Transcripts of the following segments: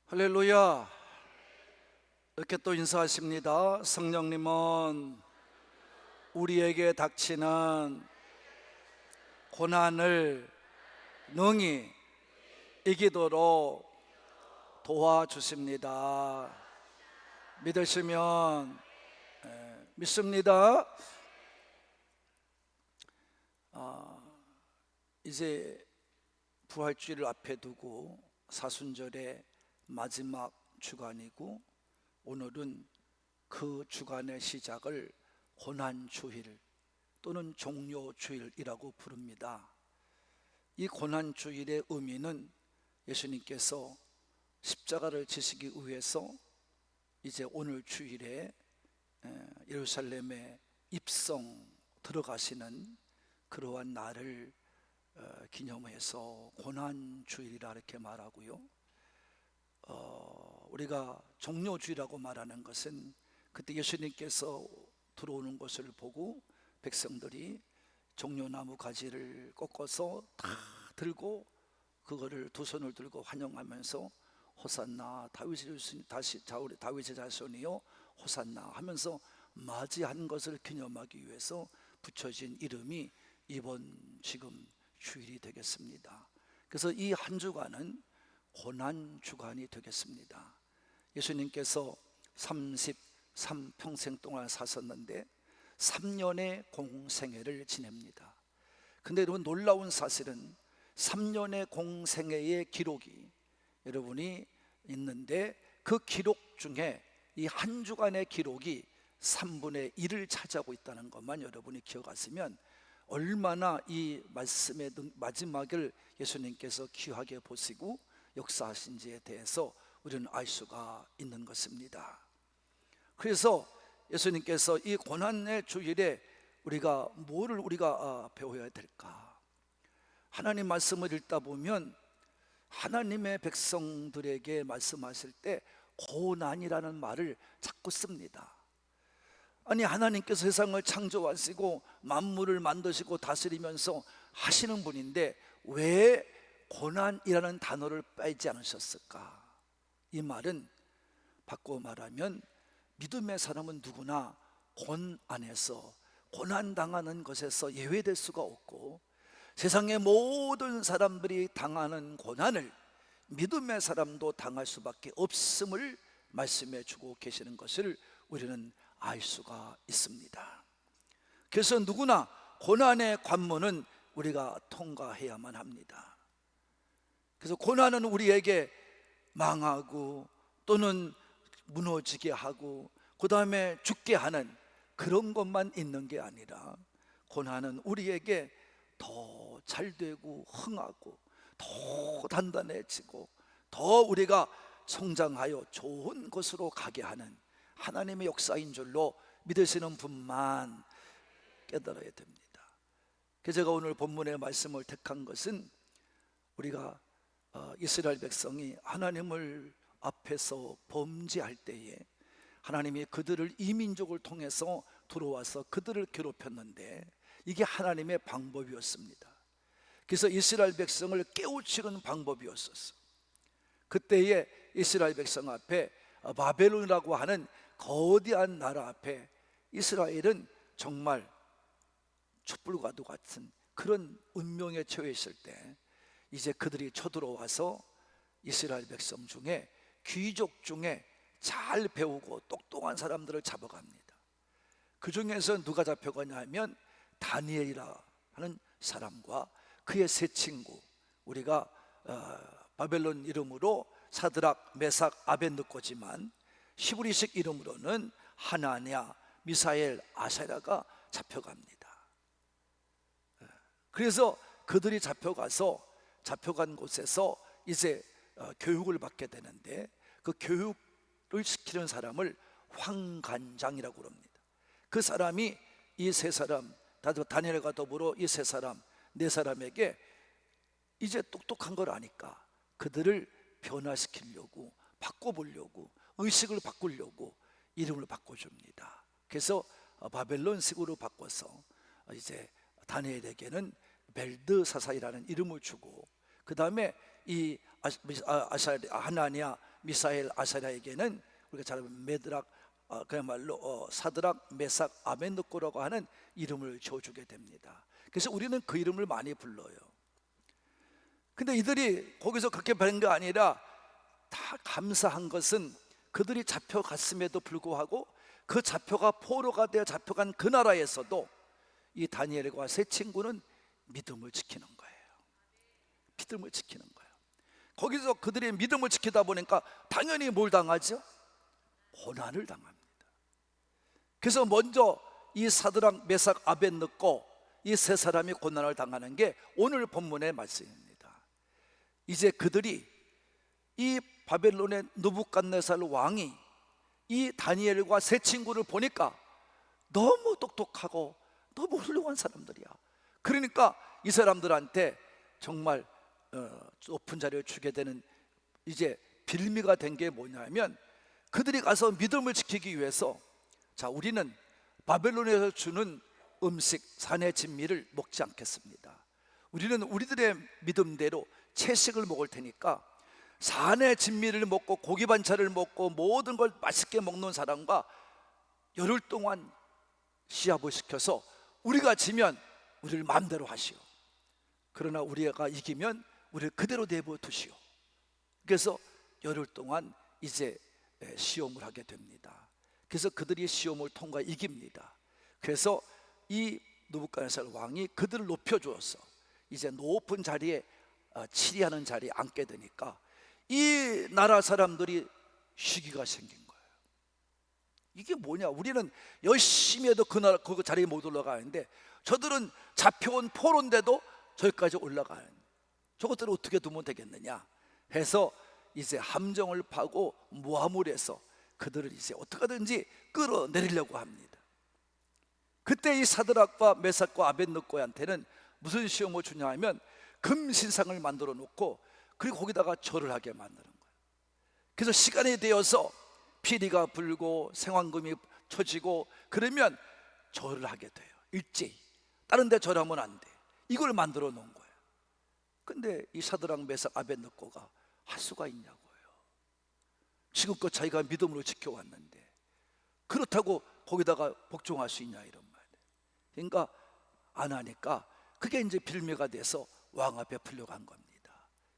할렐루야. 이렇게 또 인사하십니다. 성령님은 우리에게 닥치는 고난을 능히 이기도록 도와주십니다. 믿으시면 믿습니다. 이제 부활주의를 앞에 두고 사순절의 마지막 주간이고, 오늘은 그 주간의 시작을 고난주일 또는 종료주일이라고 부릅니다. 이 고난주일의 의미는 예수님께서 십자가를 지시기 위해서 이제 오늘 주일에 예루살렘에 입성 들어가시는 그러한 날을 기념해서 고난주일이라 이렇게 말하고요. 우리가 종료주일이라고 말하는 것은 그때 예수님께서 들어오는 것을 보고 백성들이 종려나무 가지를 꺾어서 다 들고 그거를 두 손을 들고 환영하면서 호산나 다윗의 자손이요 호산나 하면서 맞이한 것을 기념하기 위해서 붙여진 이름이 이번 지금 주일이 되겠습니다. 그래서 이 한 주간은 고난주간이 되겠습니다. 예수님께서 33평생 동안 사셨는데 3년의 공생애를 지냅니다. 근데 여러분, 놀라운 사실은 3년의 공생애의 기록이 여러분이 있는데, 그 기록 중에 이 한 주간의 기록이 3분의 1을 차지하고 있다는 것만 여러분이 기억하시면 얼마나 이 말씀의 마지막을 예수님께서 귀하게 보시고 역사하신지에 대해서 우리는 알 수가 있는 것입니다. 그래서 예수님께서 이 고난의 주일에 우리가 뭐를 배워야 될까? 하나님 말씀을 읽다 보면 하나님의 백성들에게 말씀하실 때 고난이라는 말을 자꾸 씁니다. 아니, 하나님께서 세상을 창조하시고 만물을 만드시고 다스리면서 하시는 분인데 왜 고난이라는 단어를 빼지 않으셨을까? 이 말은 바꿔 말하면 믿음의 사람은 누구나 고난에서, 고난당하는 것에서 예외될 수가 없고, 세상의 모든 사람들이 당하는 고난을 믿음의 사람도 당할 수밖에 없음을 말씀해 주고 계시는 것을 우리는 알 수가 있습니다. 그래서 누구나 고난의 관문은 우리가 통과해야만 합니다. 그래서 고난은 우리에게 망하고 또는 무너지게 하고 그 다음에 죽게 하는 그런 것만 있는 게 아니라, 고난은 우리에게 더 잘되고 흥하고 더 단단해지고 더 우리가 성장하여 좋은 곳으로 가게 하는 하나님의 역사인 줄로 믿으시는 분만 깨달아야 됩니다. 그래서 제가 오늘 본문의 말씀을 택한 것은, 우리가 이스라엘 백성이 하나님을 앞에서 범죄할 때에 하나님이 그들을 이민족을 통해서 들어와서 그들을 괴롭혔는데 이게 하나님의 방법이었습니다. 그래서 이스라엘 백성을 깨우치는 방법이었었어. 그때에 이스라엘 백성 앞에 바벨론이라고 하는 거대한 나라 앞에 이스라엘은 정말 촛불과도 같은 그런 운명에 처해 있을 때, 이제 그들이 쳐들어와서 이스라엘 백성 중에 귀족 중에 잘 배우고 똑똑한 사람들을 잡아갑니다. 그 중에서 누가 잡혀가냐 하면 다니엘이라 하는 사람과 그의 세 친구, 우리가 바벨론 이름으로 사드락, 메삭, 아벳느고지만 히브리식 이름으로는 하나냐, 미사엘, 아사랴가 잡혀갑니다. 그래서 그들이 잡혀간 곳에서 이제 교육을 받게 되는데, 그 교육을 시키는 사람을 황관장이라고 합니다. 그 사람이 이 세 사람, 다니엘과 더불어 이 세 사람, 네 사람에게 이제 똑똑한 걸 아니까 그들을 변화시키려고, 바꿔보려고, 의식을 바꾸려고 이름을 바꿔줍니다. 그래서 바벨론식으로 바꿔서 이제 다니엘에게는 벨드사사이라는 이름을 주고, 그 다음에 이 하나니아, 미사엘, 아사랴에게는 우리가 잘 알면 메드락, 그야말로 사드락, 메삭, 아벤느고라고 하는 이름을 줘주게 됩니다. 그래서 우리는 그 이름을 많이 불러요. 근데 이들이 거기서 그렇게 된 게 아니라 다 감사한 것은 그들이 잡혀갔음에도 불구하고 그 잡혀가 포로가 되어 잡혀간 그 나라에서도 이 다니엘과 세 친구는 믿음을 지키는 거예요. 믿음을 지키는 거예요. 거기서 그들이 믿음을 지키다 보니까 당연히 뭘 당하죠? 고난을 당합니다. 그래서 먼저 이 사드락, 메삭, 아벤느고 이 세 사람이 고난을 당하는 게 오늘 본문의 말씀입니다. 이제 그들이 이 바벨론의 느부갓네살 왕이 이 다니엘과 세 친구를 보니까 너무 똑똑하고 너무 훌륭한 사람들이야. 그러니까 이 사람들한테 정말 높은 자리를 주게 되는 이제 빌미가 된 게 뭐냐면, 그들이 가서 믿음을 지키기 위해서, 자, 우리는 바벨론에서 주는 음식, 산의 진미를 먹지 않겠습니다. 우리는 우리들의 믿음대로 채식을 먹을 테니까 산의 진미를 먹고 고기 반찬을 먹고 모든 걸 맛있게 먹는 사람과 열흘 동안 시합을 시켜서 우리가 지면 우리를 마음대로 하시오. 그러나 우리가 이기면 우리를 그대로 내버려 두시오. 그래서 열흘 동안 이제 시험을 하게 됩니다. 그래서 그들이 시험을 통과 이깁니다. 그래서 이 느부갓네살 왕이 그들을 높여주어서 이제 높은 자리에 치리하는 자리에 앉게 되니까 이 나라 사람들이 시기가 생긴 거예요. 이게 뭐냐? 우리는 열심히 해도 그 나라 그 자리에 못 올라가는데 저들은 잡혀온 포로인데도 저기까지 올라가는, 저것들을 어떻게 두면 되겠느냐 해서 이제 함정을 파고 모함을 해서 그들을 이제 어떻게든지 끌어내리려고 합니다. 그때 이 사드락과 메삭과 아벤느고한테는 무슨 시험을 주냐 하면 금신상을 만들어 놓고 그리고 거기다가 절을 하게 만드는 거예요. 그래서 시간이 되어서 피리가 불고 생황금이 쳐지고 그러면 절을 하게 돼요. 일제히 다른 데 절하면 안 돼. 이걸 만들어 놓은 거예요. 근데 이 사드락, 메삭, 아벤느고가 할 수가 있냐고요. 지금껏 자기가 믿음으로 지켜왔는데 그렇다고 거기다가 복종할 수 있냐 이런 말이에요. 그러니까 안 하니까 그게 이제 빌미가 돼서 왕 앞에 풀려간 겁니다.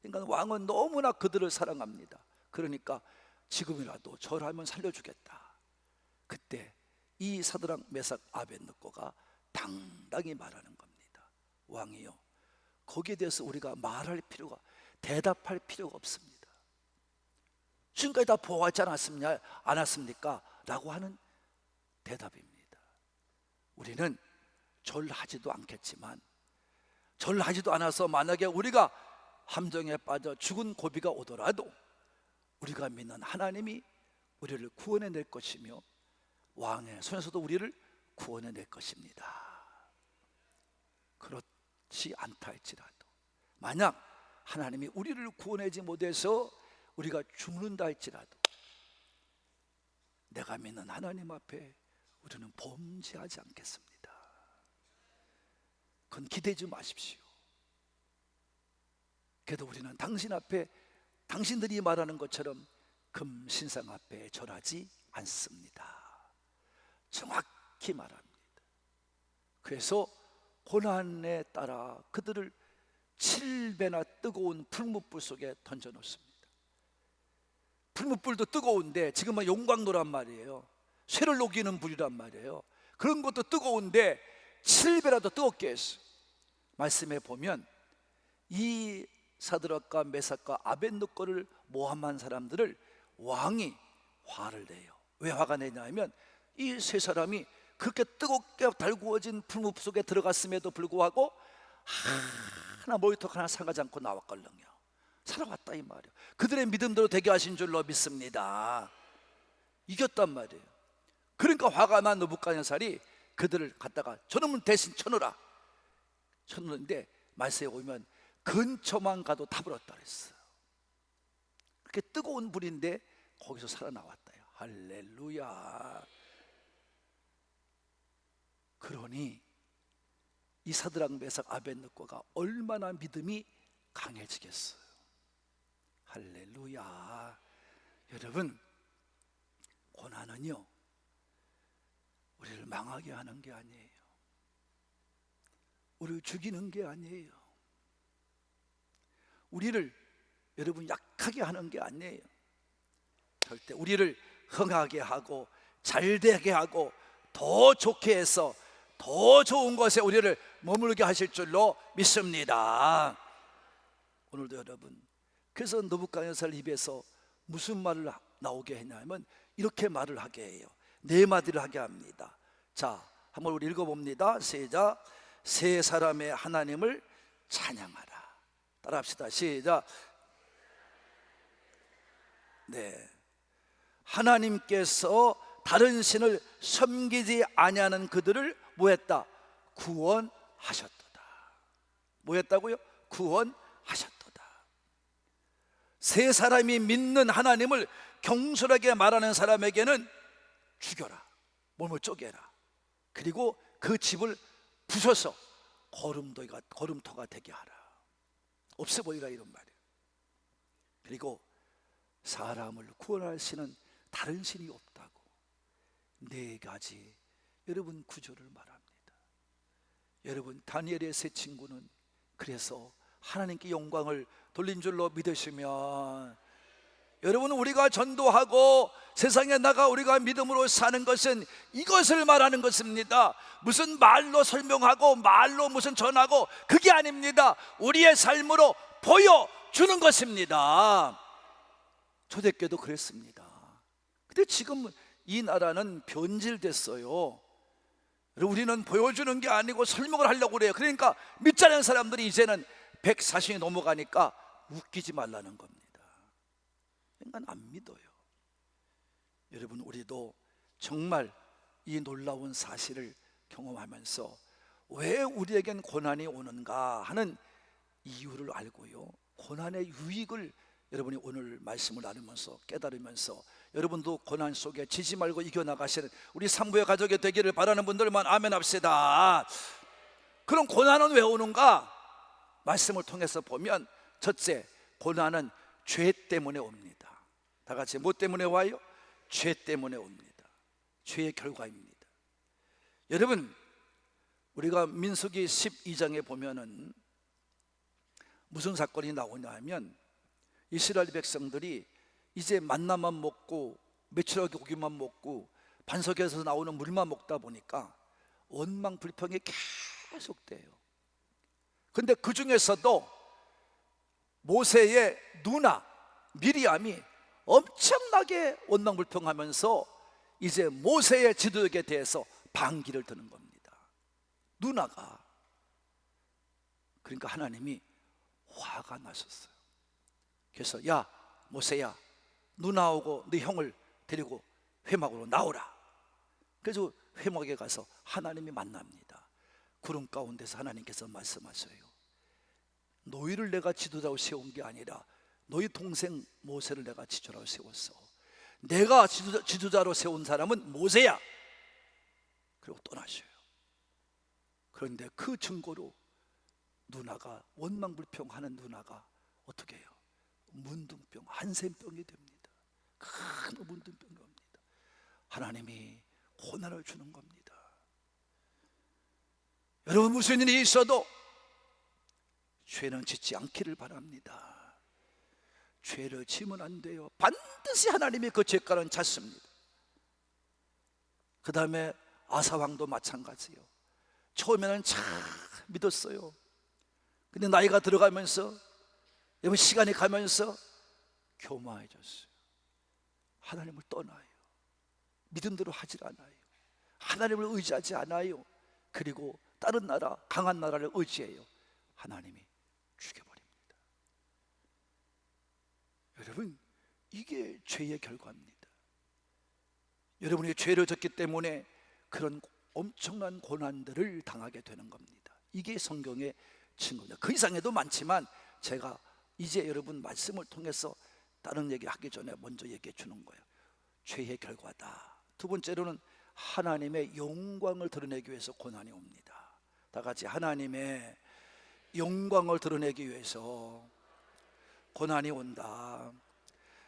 그러니까 왕은 너무나 그들을 사랑합니다. 그러니까 지금이라도 절하면 살려주겠다. 그때 이 사드락, 메삭, 아벤느고가 당당히 말하는 겁니다. 왕이요, 거기에 대해서 우리가 말할 필요가, 대답할 필요가 없습니다. 지금까지 다 보호하지 않았습니까? 라고 하는 대답입니다. 우리는 절하지도 않겠지만, 절하지도 않아서 만약에 우리가 함정에 빠져 죽은 고비가 오더라도 우리가 믿는 하나님이 우리를 구원해낼 것이며 왕의 손에서도 우리를 구원해낼 것입니다. 그렇지 않다 할지라도, 만약 하나님이 우리를 구원하지 못해서 우리가 죽는다 할지라도 내가 믿는 하나님 앞에 우리는 범죄하지 않겠습니다. 그건 기대지 마십시오. 그래도 우리는 당신 앞에, 당신들이 말하는 것처럼 금신상 앞에 절하지 않습니다. 정확히 말합니다. 그래서 고난에 따라 그들을 7배나 뜨거운 풀무불 속에 던져놓습니다. 풀무불도 뜨거운데 지금은 용광로란 말이에요. 쇠를 녹이는 불이란 말이에요. 그런 것도 뜨거운데 7배라도 뜨겁게 했어요. 말씀에 보면 이 사드락과 메삭과 아벤느고를 모함한 사람들을 왕이 화를 내요. 왜 화가 내냐 하면 이 세 사람이 그렇게 뜨겁게 달구어진 풀무 속에 들어갔음에도 불구하고 하나 머리털 하나 상하지 않고 나왔걸랑요. 살아왔다 이 말이에요. 그들의 믿음대로 되게 하신 줄로 믿습니다. 이겼단 말이에요. 그러니까 화가 난 느부갓네살이 그들을 갖다가 저놈은 대신 쳐놓으라. 쳤는데 말세에 보면 근처만 가도 타버렸다 그랬어요. 그렇게 뜨거운 불인데 거기서 살아나왔다요. 할렐루야. 그러니 이 사드락 메삭 아벳느고가 얼마나 믿음이 강해지겠어요. 할렐루야. 여러분, 고난은요 우리를 망하게 하는 게 아니에요. 우리를 죽이는 게 아니에요. 우리를 여러분 약하게 하는 게 아니에요. 절대 우리를 흥하게 하고 잘되게 하고 더 좋게 해서 더 좋은 것에 우리를 머물게 하실 줄로 믿습니다. 오늘도 여러분, 그래서 느부갓네살 입에서 무슨 말을 나오게 했냐면 이렇게 말을 하게 해요. 네 마디를 하게 합니다. 자, 한번 우리 읽어봅니다. 시작. 세 사람의 하나님을 찬양하라. 따라합시다. 시작. 네, 하나님께서 다른 신을 섬기지 아니하는 그들을 뭐했다? 구원하셨도다. 뭐했다고요? 구원하셨도다. 세 사람이 믿는 하나님을 경솔하게 말하는 사람에게는 죽여라, 몸을 쪼개라, 그리고 그 집을 부숴서 거름토가 되게 하라. 없어 보이라, 이런 말이에요. 그리고 사람을 구원할 신은 다른 신이 없다고 네 가지 여러분 구조를 말합니다. 여러분, 다니엘의 세 친구는 그래서 하나님께 영광을 돌린 줄로 믿으시면, 여러분, 우리가 전도하고 세상에 나가 우리가 믿음으로 사는 것은 이것을 말하는 것입니다. 무슨 말로 설명하고 말로 무슨 전하고 그게 아닙니다. 우리의 삶으로 보여주는 것입니다. 초대교회도 그랬습니다. 근데 지금 이 나라는 변질됐어요. 우리는 보여주는 게 아니고 설명을 하려고 그래요. 그러니까 믿지 않는 사람들이 이제는 140이 넘어가니까 웃기지 말라는 겁니다. 그러니까 안 믿어요. 여러분, 우리도 정말 이 놀라운 사실을 경험하면서 왜 우리에겐 고난이 오는가 하는 이유를 알고요, 고난의 유익을 여러분이 오늘 말씀을 나누면서 깨달으면서 여러분도 고난 속에 지지 말고 이겨나가시는 우리 산부의 가족이 되기를 바라는 분들만 아멘 합시다. 그럼 고난은 왜 오는가? 말씀을 통해서 보면, 첫째, 고난은 죄 때문에 옵니다. 다 같이 뭐 때문에 와요? 죄 때문에 옵니다. 죄의 결과입니다. 여러분, 우리가 민수기 12장에 보면은 무슨 사건이 나오냐 하면, 이스라엘 백성들이 이제 만나만 먹고 메추라기 고기만 먹고 반석에서 나오는 물만 먹다 보니까 원망불평이 계속 돼요. 근데 그 중에서도 모세의 누나 미리암이 엄청나게 원망불평하면서 이제 모세의 지도력에 대해서 반기를 드는 겁니다. 누나가. 그러니까 하나님이 화가 나셨어요. 그래서 야 모세야, 누나하고 네 형을 데리고 회막으로 나오라. 그래서 회막에 가서 하나님이 만납니다. 구름 가운데서 하나님께서 말씀하셔요. 너희를 내가 지도자로 세운 게 아니라 너희 동생 모세를 내가 지도자로 세웠어. 내가 지도자로 세운 사람은 모세야. 그리고 떠나셔요. 그런데 그 증거로 누나가, 원망불평하는 누나가 어떻게 해요? 문둥병, 한센병이 됩니다. 큰 문둥병이 옵니다. 하나님이 고난을 주는 겁니다. 여러분, 무슨 일이 있어도 죄는 짓지 않기를 바랍니다. 죄를 지으면 안 돼요. 반드시 하나님이 그 죄가는 잦습니다. 그 다음에 아사왕도 마찬가지예요. 처음에는 참 믿었어요. 근데 나이가 들어가면서, 여러분, 시간이 가면서 교만해졌어요. 하나님을 떠나요. 믿음대로 하질 않아요. 하나님을 의지하지 않아요. 그리고 다른 나라, 강한 나라를 의지해요. 하나님이 죽여버립니다. 여러분, 이게 죄의 결과입니다. 여러분이 죄를 졌기 때문에 그런 엄청난 고난들을 당하게 되는 겁니다. 이게 성경의 증거입니다. 그 이상에도 많지만 제가 이제 여러분 말씀을 통해서 다른 얘기 하기 전에 먼저 얘기해 주는 거예요. 죄의 결과다. 두 번째로는 하나님의 영광을 드러내기 위해서 고난이 옵니다. 다 같이 하나님의 영광을 드러내기 위해서 고난이 온다.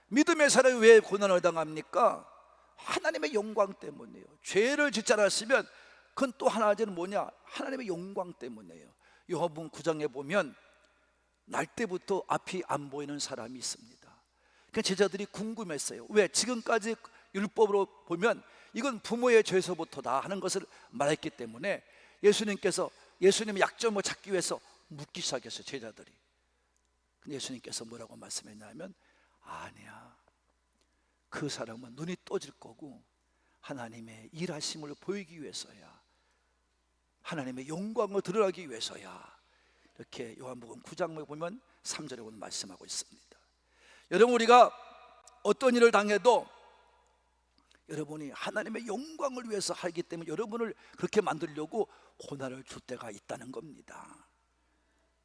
믿음의 사람이 왜 고난을 당합니까? 하나님의 영광 때문이에요. 죄를 짓지 않았으면 그건 또 하나는 뭐냐? 하나님의 영광 때문이에요. 요한복음 9장에 보면 날 때부터 앞이 안 보이는 사람이 있습니다. 그러니까 제자들이 궁금했어요. 왜? 지금까지 율법으로 보면 이건 부모의 죄에서부터다 하는 것을 말했기 때문에 예수님의 약점을 찾기 위해서 묻기 시작했어요, 제자들이. 근데 예수님께서 뭐라고 말씀했냐면, 아니야, 그 사람은 눈이 떠질 거고 하나님의 일하심을 보이기 위해서야, 하나님의 영광을 드러나기 위해서야. 이렇게 요한복음 9장에 보면 3절에 오늘 말씀하고 있습니다. 여러분, 우리가 어떤 일을 당해도 여러분이 하나님의 영광을 위해서 하기 때문에 여러분을 그렇게 만들려고 고난을 줄 때가 있다는 겁니다.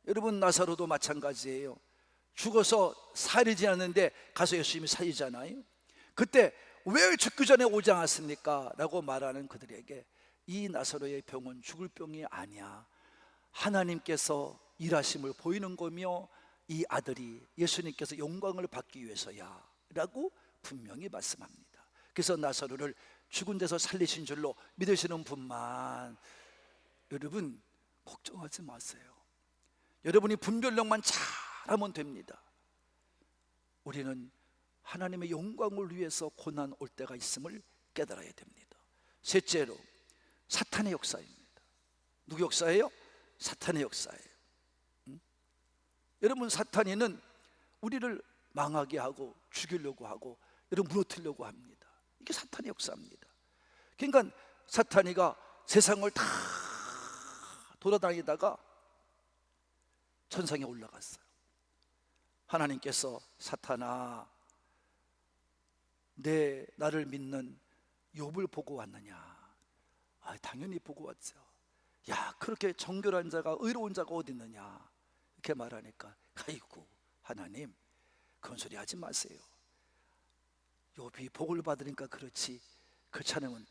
여러분, 나사로도 마찬가지예요. 죽어서 살이 지났는데 가서 예수님이 살리잖아요. 그때 왜 죽기 전에 오지 않았습니까? 라고 말하는 그들에게 이 나사로의 병은 죽을 병이 아니야, 하나님께서 일하심을 보이는 거며 이 아들이 예수님께서 영광을 받기 위해서야 라고 분명히 말씀합니다. 그래서 나사로를 죽은 데서 살리신 줄로 믿으시는 분만, 여러분 걱정하지 마세요. 여러분이 분별력만 잘하면 됩니다. 우리는 하나님의 영광을 위해서 고난 올 때가 있음을 깨달아야 됩니다. 셋째로, 사탄의 역사입니다. 누구 역사예요? 사탄의 역사예요. 여러분, 사탄이는 우리를 망하게 하고 죽이려고 하고 여러분 무너뜨리려고 합니다. 이게 사탄의 역사입니다. 그러니까 사탄이가 세상을 다 돌아다니다가 천상에 올라갔어요. 하나님께서 사탄아, 나를 믿는 욥을 보고 왔느냐? 당연히 보고 왔죠. 야, 그렇게 정결한 자가, 의로운 자가 어디 있느냐? 이렇게 말하니까, 아이고 하나님, 그런 소리 하지 마세요. 욥이 복을 받으니까 그렇지 그렇지 않으면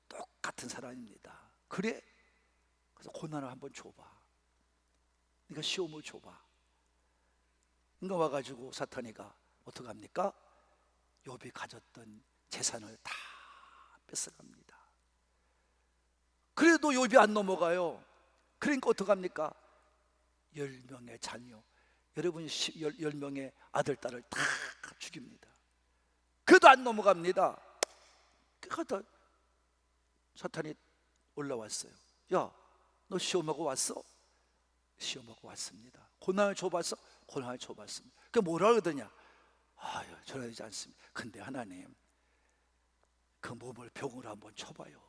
똑같은 사람입니다. 그래? 그래서 고난을 한번 줘봐. 네가 시험을 줘봐. 그러니까 와가지고 사탄이가 어떻게 합니까? 욥이 가졌던 재산을 다 뺏어갑니다. 그래도 욥이 안 넘어가요. 그러니까 어떻게 합니까? 10명의 자녀, 여러분 10명의 아들, 딸을 다 죽입니다. 그래도 안 넘어갑니다. 그러다 사탄이 올라왔어요. 야, 너 시험하고 왔어? 시험하고 왔습니다. 고난을 줘봤어? 고난을 줘봤습니다. 그게 뭐라 그러더냐? 전하지 않습니다. 근데 하나님, 그 몸을 병으로 한번 쳐봐요.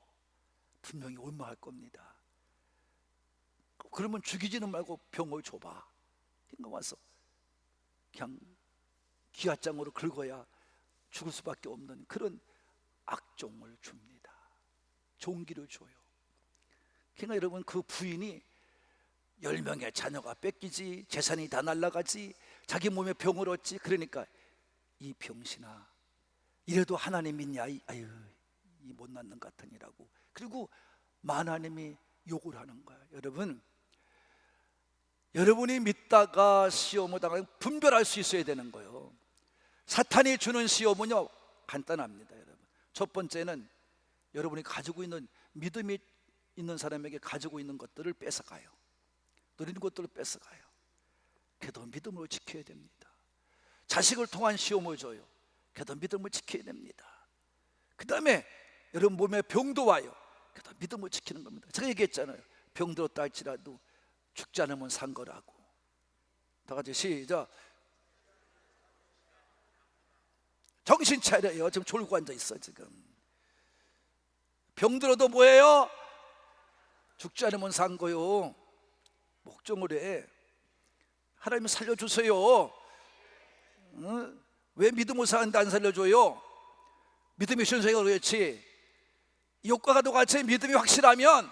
분명히 원망할 겁니다. 그러면 죽이지는 말고 병을 줘봐. 그러니까 와서 그냥 기아장으로 긁어야 죽을 수밖에 없는 그런 악종을 줍니다. 종기를 줘요. 그러니까 여러분, 그 부인이 10명의 자녀가 뺏기지, 재산이 다 날아가지, 자기 몸에 병을 얻지. 그러니까 이 병신아, 이래도 하나님 믿냐? 아유, 이 못 낳는 같으니라고. 그리고 하나님이 욕을 하는 거야. 여러분이 믿다가 시험을 당하면 분별할 수 있어야 되는 거예요. 사탄이 주는 시험은요, 간단합니다. 여러분, 첫 번째는 여러분이 가지고 있는, 믿음이 있는 사람에게 가지고 있는 것들을 뺏어가요. 누리는 것들을 뺏어가요. 그래도 믿음으로 지켜야 됩니다. 자식을 통한 시험을 줘요. 그래도 믿음을 지켜야 됩니다. 그 다음에 여러분 몸에 병도 와요. 그래도 믿음을 지키는 겁니다. 제가 얘기했잖아요. 병 들었다 할지라도 죽지 않으면 산 거라고. 다 같이 시작. 정신 차려요. 지금 졸고 앉아 있어. 지금 병 들어도 뭐예요? 죽지 않으면 산 거요. 목정을 해. 하나님 살려주세요. 왜 믿음을 사는데 안 살려줘요? 믿음이 순서가 그렇지. 욕과가 똑같이 믿음이 확실하면,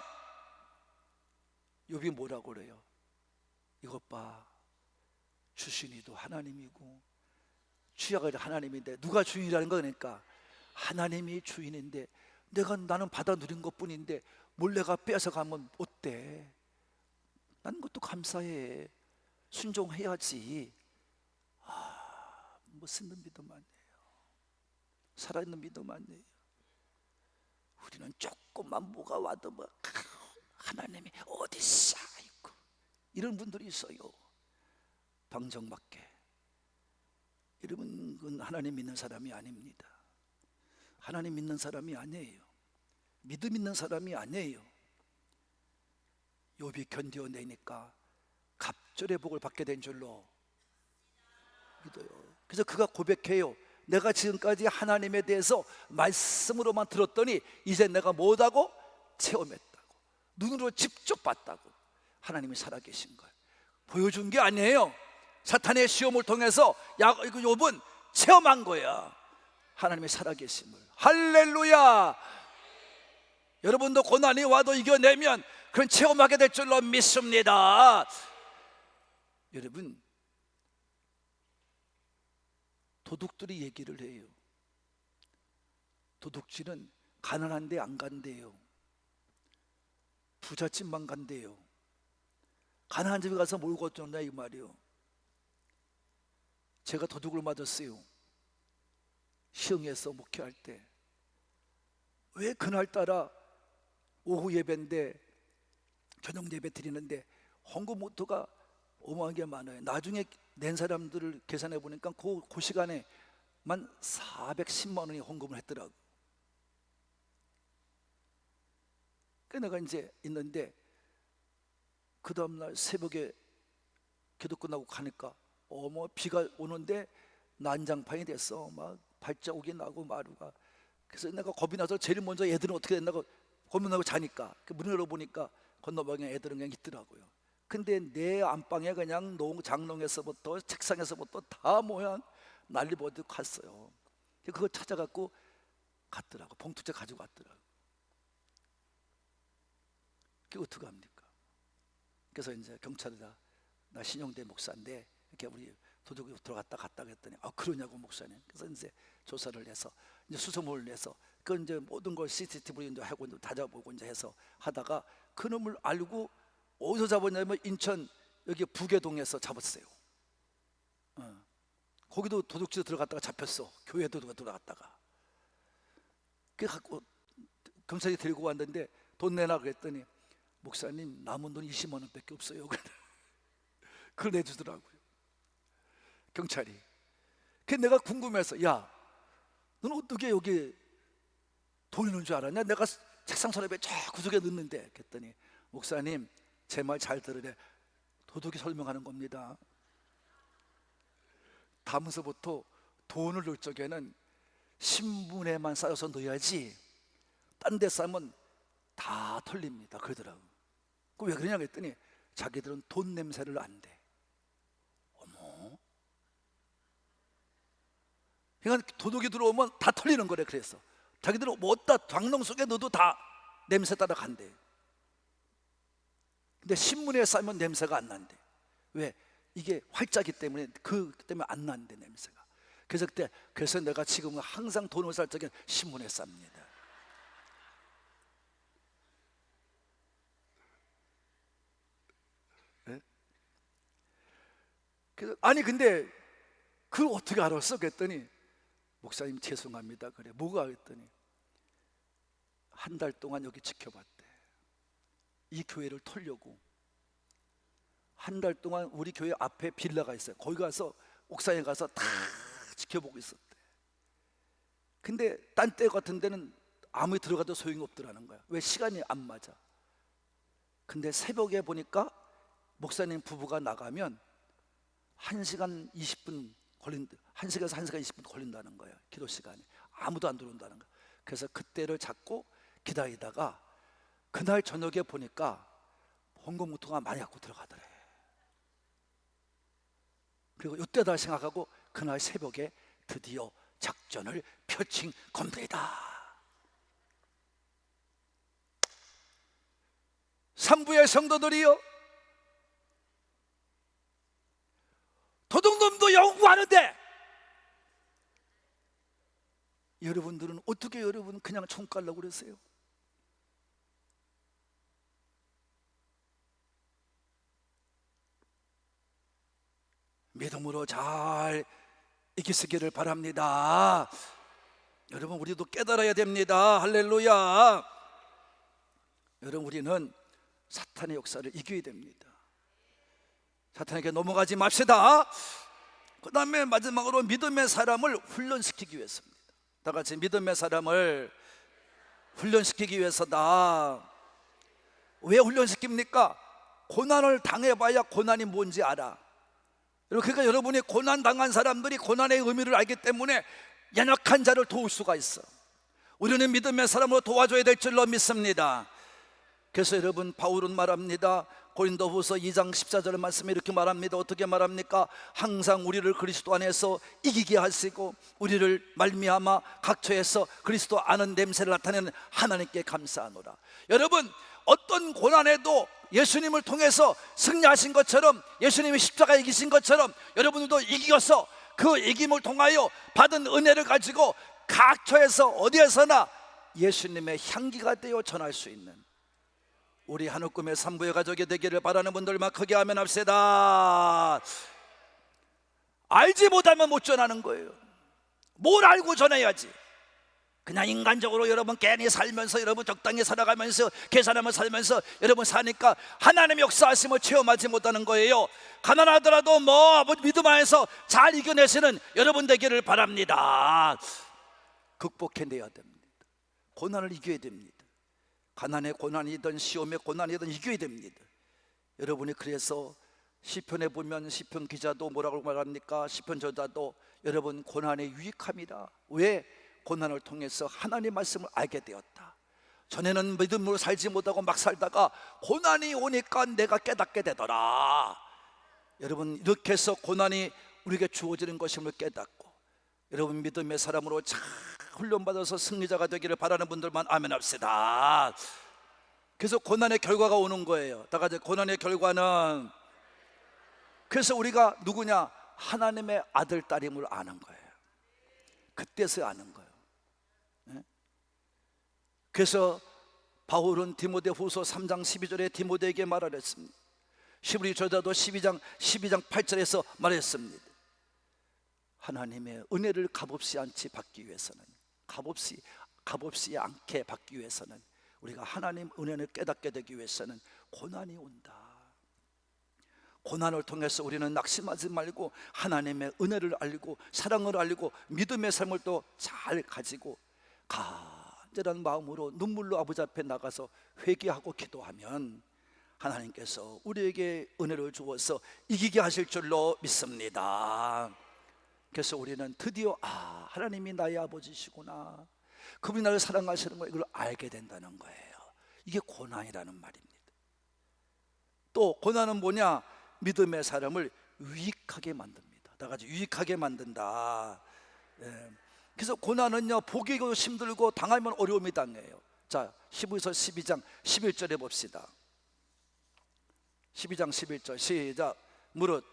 욥이 뭐라고 그래요? 이것 봐, 주신이도 하나님이고 취약을 하나님인데, 누가 주인이라는 거니까 하나님이 주인인데 나는 받아 누린 것 뿐인데 뭘 내가 뺏어가면 어때? 난 그것도 감사해. 순종해야지. 무슨 믿음 아니에요. 살아있는 믿음 아니에요. 우리는 조금만 뭐가 와도 뭐 하나님이 어디서 있고 이런 분들이 있어요. 방정맞게. 여러분, 하나님 믿는 사람이 아닙니다. 하나님 믿는 사람이 아니에요. 믿음 있는 사람이 아니에요. 욥이 견뎌내니까 갑절의 복을 받게 된 줄로 믿어요. 그래서 그가 고백해요. 내가 지금까지 하나님에 대해서 말씀으로만 들었더니 이제 내가 못하고 체험했다고, 눈으로 직접 봤다고. 하나님이 살아계신 걸 보여준 게 아니에요. 사탄의 시험을 통해서 욥은 체험한 거야, 하나님의 살아계심을. 할렐루야. 여러분도 고난이 와도 이겨내면 그런 체험하게 될 줄로 믿습니다. 여러분, 도둑들이 얘기를 해요. 도둑질은 가난한데 안 간대요. 부잣집만 간대요. 가난한 집에 가서 뭘 거쳤냐 이 말이요. 제가 도둑을 맞았어요. 시흥에서 목회할 때. 왜 그날따라 오후 예배인데 저녁 예배 드리는데 헌금모토가 어마어마하게 많아요. 나중에 낸 사람들을 계산해 보니까 그 시간에만 410만 원이 헌금을 했더라고. 그래서 내가 이제 있는데 그 다음날 새벽에 기도 끝나고 가니까 비가 오는데 난장판이 됐어. 막 발자국이 나고 마루가. 그래서 내가 겁이 나서 제일 먼저 애들은 어떻게 됐나고 겁이 나고 자니까 문을 열어보니까 건너방에 애들은 그냥 있더라고요. 근데 내 안방에 그냥 장롱에서부터 책상에서부터 다 모양 난리 버리고 갔어요. 그거 찾아갖고 갔더라고. 봉투째 가지고 왔더라고. 그게 어떻게 합니까? 그래서 이제 경찰이다, 나 신용대 목사인데 이렇게 우리 도둑이 들어갔다 갔다 했더니 그러냐고 목사님. 그래서 이제 조사를 해서 이제 수소문을 내서 그 이제 모든 걸 CCTV로 이제 하고 다 잡아보고 이제 해서 하다가 그 놈을 알고 어디서 잡았냐면 인천 여기 부계동에서 잡았어요. 거기도 도둑질 들어갔다가 잡혔어. 교회도 들어갔다가. 그 갖고 검찰이 데리고 왔는데 돈 내놔 그랬더니 목사님 남은 돈 20만 원밖에 없어요. 그걸 내주더라고요, 경찰이. 그 내가 궁금해서, 야, 너는 어떻게 여기 돈 있는 줄 알았냐? 내가 책상 서랍에 저 구석에 넣는데. 그랬더니 목사님 제 말 잘 들으래. 도둑이 설명하는 겁니다. 다음서부터 돈을 넣을 적에는 신문에만 쌓여서 넣어야지 딴 데 싸면 다 털립니다 그러더라고. 왜 그러냐 그랬더니 자기들은 돈 냄새를 안 돼. 어머, 그러니까 도둑이 들어오면 다 털리는 거래. 그래서 자기들은 뭐 어디다 장롱 속에 넣어도 다 냄새 따라 간대. 근데 신문에 싸면 냄새가 안 난대. 왜? 이게 활자기 때문에, 그 때문에 안 난대 냄새가. 그래서 내가 지금은 항상 돈을 쌀 적에 신문에 쌉니다. 네? 아니 근데 그걸 어떻게 알았어? 그랬더니 목사님 죄송합니다. 그래. 뭐가? 그랬더니 한 달 동안 여기 지켜봤대. 이 교회를 털려고 한 달 동안 우리 교회 앞에 빌라가 있어요. 거기 가서 옥상에 가서 다 지켜보고 있었대. 근데 딴 때 같은 데는 아무리 들어가도 소용이 없더라는 거야. 왜? 시간이 안 맞아. 근데 새벽에 보니까 목사님 부부가 나가면 1시간 20분 걸린다. 1시간에서 1시간 20분 걸린다는 거예요. 기도 시간이. 아무도 안 들어온다는 거야. 그래서 그때를 잡고 기다리다가 그날 저녁에 보니까 헌금무통가 많이 갖고 들어가더래. 그리고 이때다 생각하고 그날 새벽에 드디어 작전을 펼친 겁니다. 3부의 성도들이요, 도둑놈도 연구하는데 여러분들은 어떻게 여러분 그냥 총 깔려고 그러세요? 믿음으로 잘 이기시기를 바랍니다. 여러분, 우리도 깨달아야 됩니다. 할렐루야. 여러분, 우리는 사탄의 역사를 이겨야 됩니다. 사탄에게 넘어가지 맙시다. 그 다음에 마지막으로 믿음의 사람을 훈련시키기 위해서입니다. 다 같이 믿음의 사람을 훈련시키기 위해서다. 왜 훈련시킵니까? 고난을 당해봐야 고난이 뭔지 알아. 그러니까 여러분이 고난 당한 사람들이 고난의 의미를 알기 때문에 연약한 자를 도울 수가 있어. 우리는 믿음의 사람으로 도와줘야 될 줄로 믿습니다. 그래서 여러분, 바울은 말합니다. 고린도후서 2장 14절 말씀에 이렇게 말합니다. 어떻게 말합니까? 항상 우리를 그리스도 안에서 이기게 하시고 우리를 말미암아 각처에서 그리스도 아는 냄새를 나타내는 하나님께 감사하노라. 여러분, 어떤 고난에도 예수님을 통해서 승리하신 것처럼, 예수님이 십자가에 이기신 것처럼 여러분들도 이겨서 그 이김을 통하여 받은 은혜를 가지고 각처에서 어디에서나 예수님의 향기가 되어 전할 수 있는 우리 한우꿈의 산부의 가족이 되기를 바라는 분들만 크게 하면 합시다. 알지 못하면 못 전하는 거예요. 뭘 알고 전해야지. 그냥 인간적으로 여러분 괜히 살면서, 여러분 적당히 살아가면서, 계산하며 살면서 여러분 사니까 하나님의 역사하심을 체험하지 못하는 거예요. 가난하더라도 믿음 안에서 잘 이겨내시는 여러분 되기를 바랍니다. 극복해내야 됩니다. 고난을 이겨야 됩니다. 가난의 고난이든 시험의 고난이든 이겨야 됩니다. 여러분이 그래서 시편에 보면 시편 기자도 뭐라고 말합니까? 시편 저자도 여러분 고난의 유익함이라. 왜? 고난을 통해서 하나님의 말씀을 알게 되었다. 전에는 믿음으로 살지 못하고 막 살다가 고난이 오니까 내가 깨닫게 되더라. 여러분, 이렇게 해서 고난이 우리에게 주어지는 것임을 깨닫고 여러분 믿음의 사람으로 잘 훈련받아서 승리자가 되기를 바라는 분들만 아멘 합시다. 그래서 고난의 결과가 오는 거예요. 다 같이 고난의 결과는, 그래서 우리가 누구냐? 하나님의 아들 딸임을 아는 거예요. 그때서 아는 거예요. 그래서 바울은 디모데후서 3장 12절에 디모데에게 말하랬습니다. 히브리 저자도 12장 8절에서 말했습니다. 하나님의 은혜를 값없이 않지 받기 위해서는, 값없이 않게 받기 위해서는, 우리가 하나님 은혜를 깨닫게 되기 위해서는 고난이 온다. 고난을 통해서 우리는 낙심하지 말고 하나님의 은혜를 알고 사랑을 알고 믿음의 삶을 또 잘 가지고 간절한 마음으로 눈물로 아버지 앞에 나가서 회개하고 기도하면 하나님께서 우리에게 은혜를 주어서 이기게 하실 줄로 믿습니다. 그래서 우리는 드디어 하나님이 나의 아버지시구나, 그분이 나를 사랑하시는 거, 이걸 알게 된다는 거예요. 이게 고난이라는 말입니다. 또 고난은 뭐냐? 믿음의 사람을 유익하게 만듭니다. 다 같이 유익하게 만든다. 그래서 고난은요, 보기도 힘들고 당하면 어려움이 당해요. 자, 히브리서 12장 11절에 봅시다. 12장 11절 시작. 무릇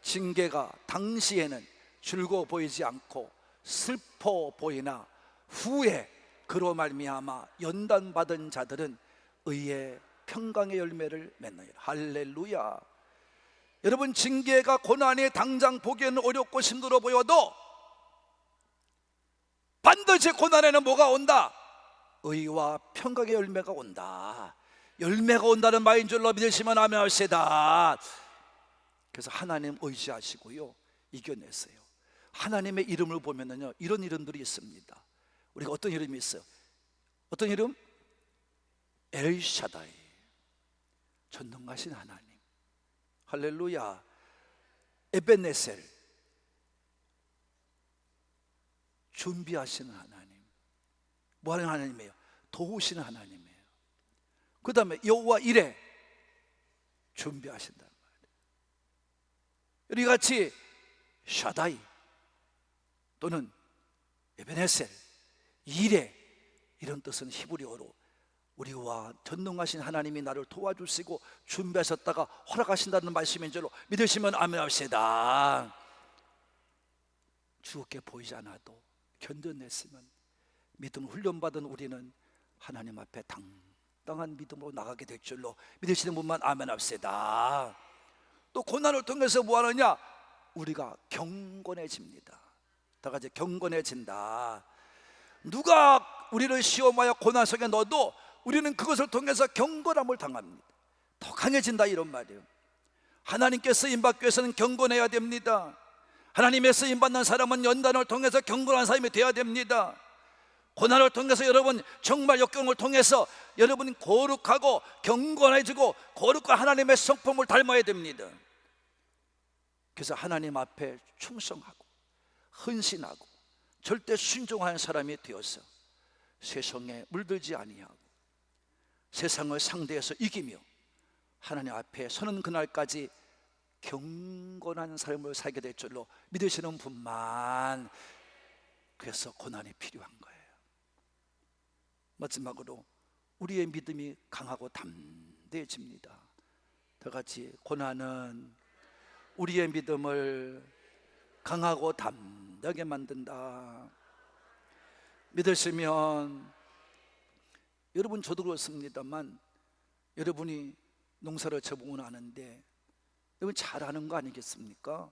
징계가 당시에는 즐거워 보이지 않고 슬퍼 보이나 후에 그로 말미암아 연단받은 자들은 의의 평강의 열매를 맺느니라. 할렐루야. 여러분, 징계가 고난이 당장 보기에는 어렵고 힘들어 보여도 반드시 고난에는 뭐가 온다? 의와 평강의 열매가 온다. 열매가 온다는 말인 줄로 믿으시면 아멘 합시다. 그래서 하나님 의지하시고요, 이겨내세요. 하나님의 이름을 보면은요, 이런 이름들이 있습니다. 우리가 어떤 이름이 있어요? 어떤 이름? 엘샤다이, 전능하신 하나님. 할렐루야. 에베네셀, 준비하시는 하나님. 뭐 하는 하나님이에요? 도우시는 하나님이에요. 그 다음에 여호와 이레, 준비하신다는 말이에요. 우리 같이 샤다이 또는 에베네셀, 이레, 이런 뜻은 히브리어로 우리와 전능하신 하나님이 나를 도와주시고 준비하셨다가 허락하신다는 말씀인 줄로 믿으시면 아멘 합시다. 주께 보이지 않아도 견뎌냈으면 믿음 훈련받은 우리는 하나님 앞에 당당한 믿음으로 나가게 될 줄로 믿으시는 분만 아멘 합시다. 또 고난을 통해서 뭐 하느냐? 우리가 경건해집니다. 다 같이 경건해진다. 누가 우리를 시험하여 고난 속에 넣어도 우리는 그것을 통해서 경건함을 당합니다. 더 강해진다, 이런 말이에요. 하나님께 쓰임받기 위해서는 경건해야 됩니다. 하나님의 쓰임받는 사람은 연단을 통해서 경건한 사람이 되어야 됩니다. 고난을 통해서 여러분, 정말 역경을 통해서 여러분이 거룩하고 경건해지고 거룩한 하나님의 성품을 닮아야 됩니다. 그래서 하나님 앞에 충성하고 헌신하고 절대 순종하는 사람이 되어서 세상에 물들지 아니하고 세상을 상대해서 이기며 하나님 앞에 서는 그날까지 경건한 삶을 살게 될 줄로 믿으시는 분만. 그래서 고난이 필요한 거예요. 마지막으로 우리의 믿음이 강하고 담대해집니다. 다 같이, 고난은 우리의 믿음을 강하고 담대하게 만든다. 믿으시면, 여러분 저도 그렇습니다만 여러분이 농사를 접으면 아는데 여러분 잘 아는 거 아니겠습니까?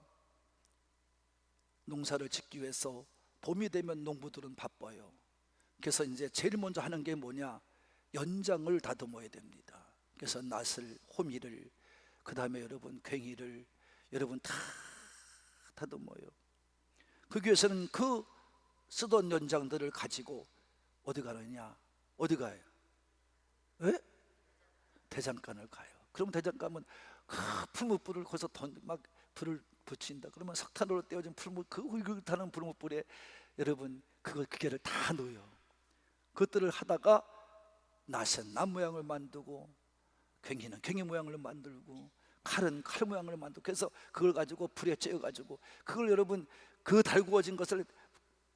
농사를 짓기 위해서 봄이 되면 농부들은 바빠요. 그래서 이제 제일 먼저 하는 게 뭐냐? 연장을 다듬어야 됩니다. 그래서 낫을, 호미를, 그 다음에 여러분 괭이를 여러분 다 다듬어요. 그 위해서는 그 쓰던 연장들을 가지고 어디 가느냐? 어디 가요? 왜? 대장간을 가요. 그럼 대장간은 그 풀무불을 거기서 막 불을 붙인다. 그러면 석탄으로 떼어진 풀무, 그 울긋하는 풀무불에 여러분 그 기계를 다 넣어요. 그것들을 하다가 낫은 낫 모양을 만들고, 괭이는 괭이 모양을 만들고, 칼은 칼 모양을 만들고, 그래서 그걸 가지고 불에 쬐어가지고 그걸 여러분 그 달구어진 것을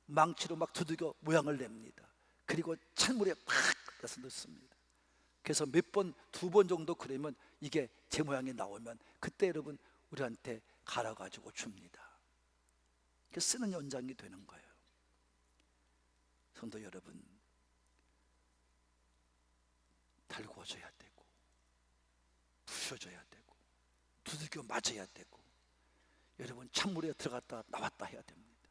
망치로 막 두들겨 모양을 냅니다. 그리고 찬물에 팍 넣어서 넣습니다. 그래서 몇 번, 2번 정도 그러면 이게 제 모양이 나오면 그때 여러분 우리한테 갈아가지고 줍니다. 쓰는 연장이 되는 거예요. 성도 여러분, 달구어줘야 되고 부셔줘야 되고 두들겨 맞아야 되고 여러분 찬물에 들어갔다 나왔다 해야 됩니다.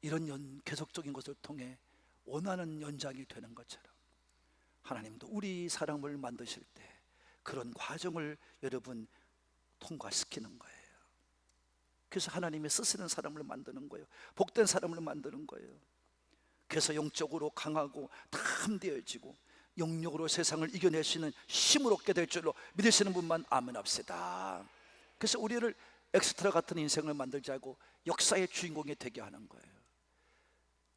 이런 계속적인 것을 통해 원하는 연장이 되는 것처럼 하나님도 우리 사람을 만드실 때 그런 과정을 여러분 통과시키는 거예요. 그래서 하나님이 쓰시는 사람을 만드는 거예요. 복된 사람을 만드는 거예요. 그래서 영적으로 강하고 담대해지고 영역으로 세상을 이겨내시는 힘을 얻게 될 줄로 믿으시는 분만 아멘 합시다. 그래서 우리를 엑스트라 같은 인생을 만들지 않고 역사의 주인공이 되게 하는 거예요.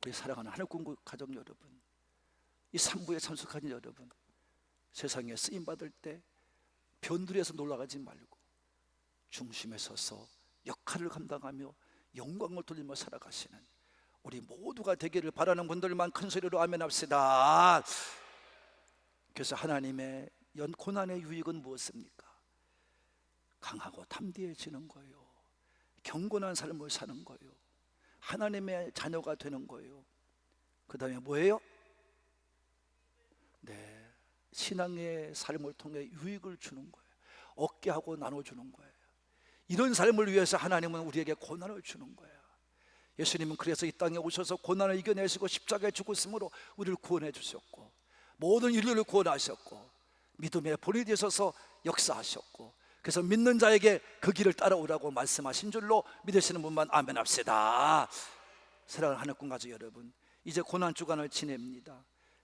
우리 사랑하는 하늘공부 가족 여러분, 이 3부에 참석하는 여러분, 세상에 쓰임받을 때 변두리에서 놀라가지 말고 중심에 서서 역할을 감당하며 영광을 돌리며 살아가시는 우리 모두가 되기를 바라는 분들만 큰 소리로 아멘 합시다. 그래서 하나님의 고난의 유익은 무엇입니까? 강하고 담대해지는 거예요. 경건한 삶을 사는 거예요. 하나님의 자녀가 되는 거예요. 그 다음에 뭐예요? 네, 신앙의 삶을 통해 유익을 주는 거예요. 얻게 하고 나눠주는 거예요. 이런 삶을 위해서 하나님은 우리에게 고난을 주는 거예요. 예수님은 그래서 이 땅에 오셔서 고난을 이겨내시고 십자가에 죽으심으로 우리를 구원해 주셨고 모든 인류를 구원하셨고 믿음의 본이 되셔서 역사하셨고, 그래서 믿는 자에게 그 길을 따라오라고 말씀하신 줄로 믿으시는 분만 아멘 합시다. 사랑하는 하늘꾼 가족 여러분, 이제 고난 주간을 지냅니다.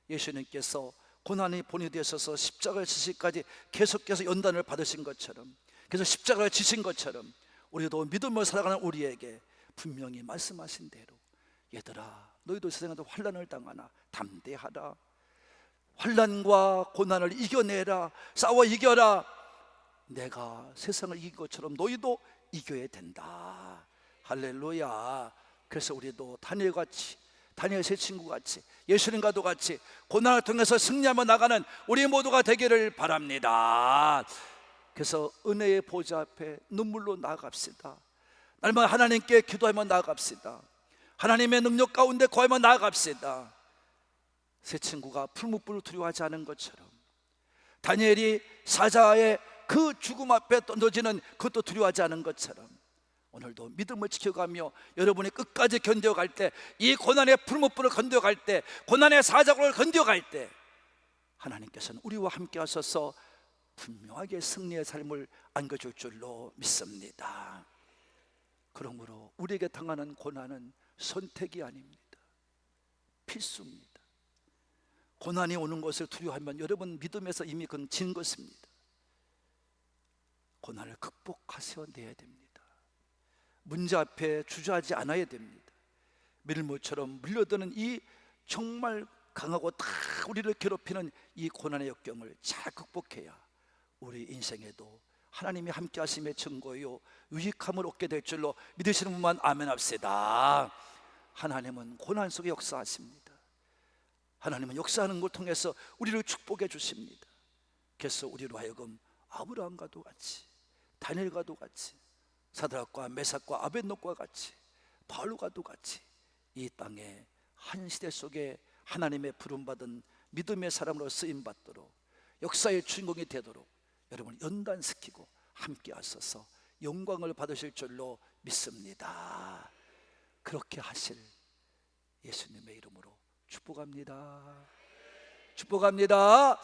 예수님께서 고난이 본이 되셔서 십자가의 지시까지 계속해서 연단을 받으신 것처럼, 그래서 십자가를 지신 것처럼 우리도 믿음을 살아가는 우리에게 분명히 말씀하신 대로, 얘들아 너희도 세상에서 환난을 당하나 담대하라, 환난과 고난을 이겨내라, 싸워 이겨라, 내가 세상을 이긴 것처럼 너희도 이겨야 된다. 할렐루야. 그래서 우리도 다니엘같이, 다니엘 세 친구같이, 예수님과도 같이 고난을 통해서 승리하며 나가는 우리 모두가 되기를 바랍니다. 그래서 은혜의 보좌 앞에 눈물로 나아갑시다. 날마다 하나님께 기도하며 나아갑시다. 하나님의 능력 가운데 거하며 나아갑시다. 세 친구가 풀무불을 두려워하지 않은 것처럼, 다니엘이 사자의 그 죽음 앞에 던져지는 그것도 두려워하지 않은 것처럼, 오늘도 믿음을 지켜가며 여러분이 끝까지 견뎌갈 때, 이 고난의 풀무불을 견뎌갈 때, 고난의 사자굴을 견뎌갈 때 하나님께서는 우리와 함께 하셔서 분명하게 승리의 삶을 안겨줄 줄로 믿습니다. 그러므로 우리에게 당하는 고난은 선택이 아닙니다. 필수입니다. 고난이 오는 것을 두려워하면 여러분 믿음에서 이미 그건 진 것입니다. 고난을 극복하셔내야 됩니다. 문제 앞에 주저하지 않아야 됩니다. 밀물처럼 물려드는 이 정말 강하고 다 우리를 괴롭히는 이 고난의 역경을 잘 극복해야 우리 인생에도 하나님이 함께 하심의 증거요 유익함을 얻게 될 줄로 믿으시는 분만 아멘 합시다. 하나님은 고난 속에 역사하십니다. 하나님은 역사하는 걸 통해서 우리를 축복해 주십니다. 그래서 우리로 하여금 아브라함과도 같이, 다니엘과도 같이, 사드락과 메삭과 아벳노고와 같이, 바울과도 같이 이 땅의 한 시대 속에 하나님의 부름받은 믿음의 사람으로 쓰임받도록, 역사의 주인공이 되도록 여러분을 연단시키고 함께 하셔서 영광을 받으실 줄로 믿습니다. 그렇게 하실 예수님의 이름으로 축복합니다. 축복합니다.